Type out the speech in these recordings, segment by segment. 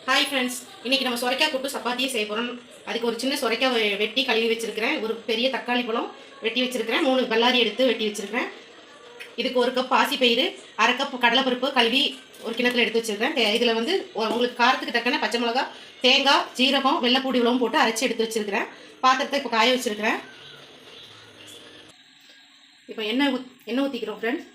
Hi friends, இன்றைக்கி நம்ம சொரைக்காய் கூட்டு சப்பாத்தியே செய்ய போகிறோம். அதுக்கு ஒரு சின்ன சொரைக்காய் வெட்டி கழுவி வச்சுருக்கிறேன். ஒரு பெரிய தக்காளி பழம் வெட்டி வச்சுருக்கிறேன். 3 பல்லாரி எடுத்து வெட்டி வச்சுருக்கிறேன். இதுக்கு 1 கப் பாசிப்பயிறு, 1/2 கப் கடலைப்பருப்பு கழுவி ஒரு கிணத்துல எடுத்து வச்சுருக்கிறேன். இதில் வந்து உங்களுக்கு காரத்துக்கு தக்கன பச்சை மிளகா, தேங்காய், ஜீரகம், வெள்ளைப்பூடி இவ்வளவும் போட்டு அரைச்சி எடுத்து வச்சுருக்கிறேன். பாத்திரத்தை இப்போ காய வச்சுருக்கிறேன். இப்போ எண்ணெய் ஊற்றிக்கிறோம் ஃப்ரெண்ட்ஸ்.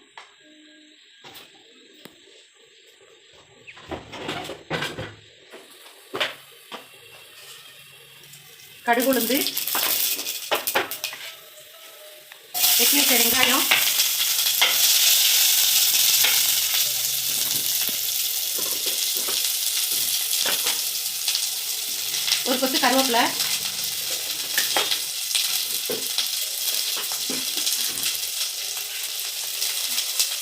கடுகு, உளுந்து, வெட்டி வச்ச வெங்காயம், ஒரு கொத்து கருவேப்பிலை,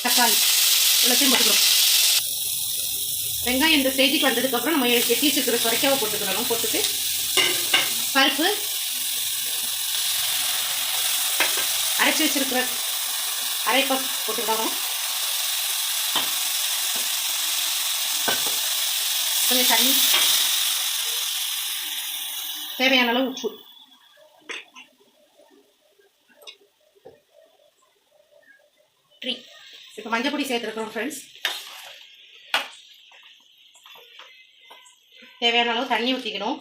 தக்காளி எல்லாத்தையும் போட்டுக்கிறோம். வெங்காயம் இந்த ஸ்டேஜுக்கு வந்ததுக்கப்புறம் நம்ம வெட்டி வச்சுருக்கிற சொரைக்காவை போட்டுக்கிறோம். போட்டுட்டு பருப்பு, அரைச்சி வச்சிருக்கிற அரைப்பை போட்டுக்கிறோம். கொஞ்சம் தண்ணி, தேவையான அளவு உப்பு. இப்போ மஞ்சள் பொடி சேர்த்துருக்கிறோம் ஃப்ரெண்ட்ஸ். தேவையான அளவு தண்ணி ஊற்றிக்கணும்.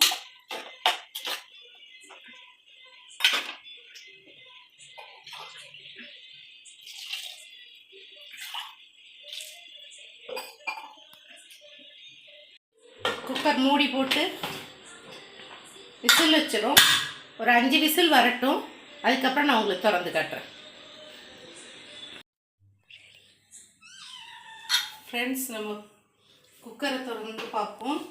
குக்கர் மூடி போட்டு விசில் வச்சிடும். ஒரு 5 விசில் வரட்டும். அதுக்கப்புறம் நான் உங்களுக்கு திறந்து காட்டுறேன். ஃப்ரெண்ட்ஸ், நம்ம குக்கரை திறந்து பார்ப்போம்.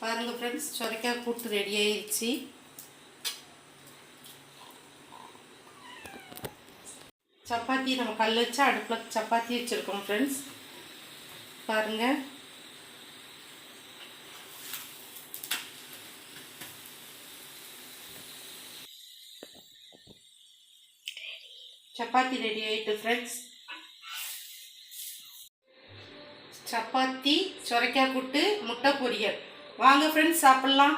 பாருங்கள் ஃப்ரெண்ட்ஸ், சொரைக்காய் கூட்டு ரெடி ஆயிடுச்சு. சப்பாத்தி நம்ம கல் வச்சு அடுப்பில் சப்பாத்தி வச்சுருக்கோம் ஃப்ரெண்ட்ஸ். பாருங்கள், சப்பாத்தி ரெடி ஆயிட்டு ஃப்ரெண்ட்ஸ். சப்பாத்தி, சொரைக்காய் கூட்டு, முட்டை பொரியல். வாங்க ஃப்ரெண்ட்ஸ், சாப்பிட்லாம்.